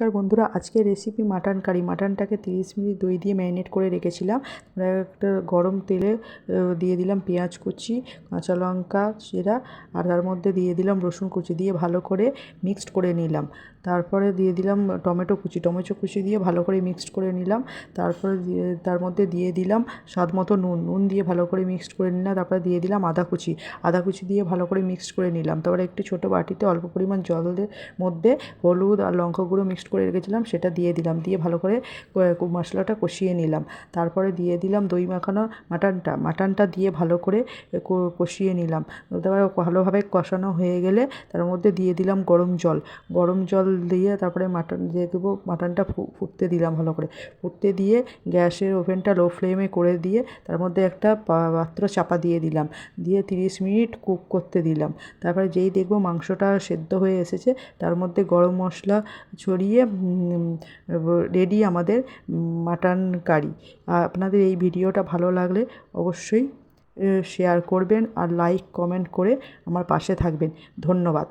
নমস্কার বন্ধুরা, আজকের রেসিপি মাটন কারি। মাটনটাকে 30 মিনিট দই দিয়ে ম্যারিনেট করে রেখেছিলাম। একটা গরম তেলে দিয়ে দিলাম পেঁয়াজ কুচি, কাঁচা লঙ্কা চেরা, আর তার মধ্যে দিয়ে দিলাম রসুন কুচি, দিয়ে ভালো করে মিক্সড করে নিলাম। তারপরে দিয়ে দিলাম টমেটো কুচি দিয়ে ভালো করে মিক্সড করে নিলাম। তারপরে তার মধ্যে দিয়ে দিলাম স্বাদ মতো নুন দিয়ে ভালো করে মিক্সড করে নিলাম। তারপরে দিয়ে দিলাম আদা কুচি দিয়ে ভালো করে মিক্সড করে নিলাম। তারপরে একটি ছোটো বাটিতে অল্প পরিমাণ জলের মধ্যে হলুদ আর লঙ্কা গুঁড়ো মিক্সড করে রেখেছিলাম, সেটা দিয়ে দিলাম। দিয়ে ভালো করে মশলাটা কষিয়ে নিলাম। তারপরে দিয়ে দিলাম দই মাখানো মাটনটা দিয়ে ভালো করে কষিয়ে নিলাম। তারপরে ভালোভাবে কষানো হয়ে গেলে তার মধ্যে দিয়ে দিলাম গরম জল দিয়ে তারপরে মাটন দিয়ে দেবো। মাটনটা ফুটতে দিলাম ভালো করে। ফুটতে দিয়ে গ্যাসের ওভেনটা লো ফ্লেমে করে দিয়ে তার মধ্যে একটা পাত্র চাপা দিয়ে দিলাম। দিয়ে 30 মিনিট কুক করতে দিলাম। তারপরে যেই দেখবো মাংসটা সেদ্ধ হয়ে এসেছে, তার মধ্যে গরম মশলা ছড়িয়ে রেডি আমাদের মাটন কারি। আপনাদের এই ভিডিওটা ভালো লাগলে অবশ্যই শেয়ার করবেন আর লাইক কমেন্ট করে আমার পাশে থাকবেন। ধন্যবাদ।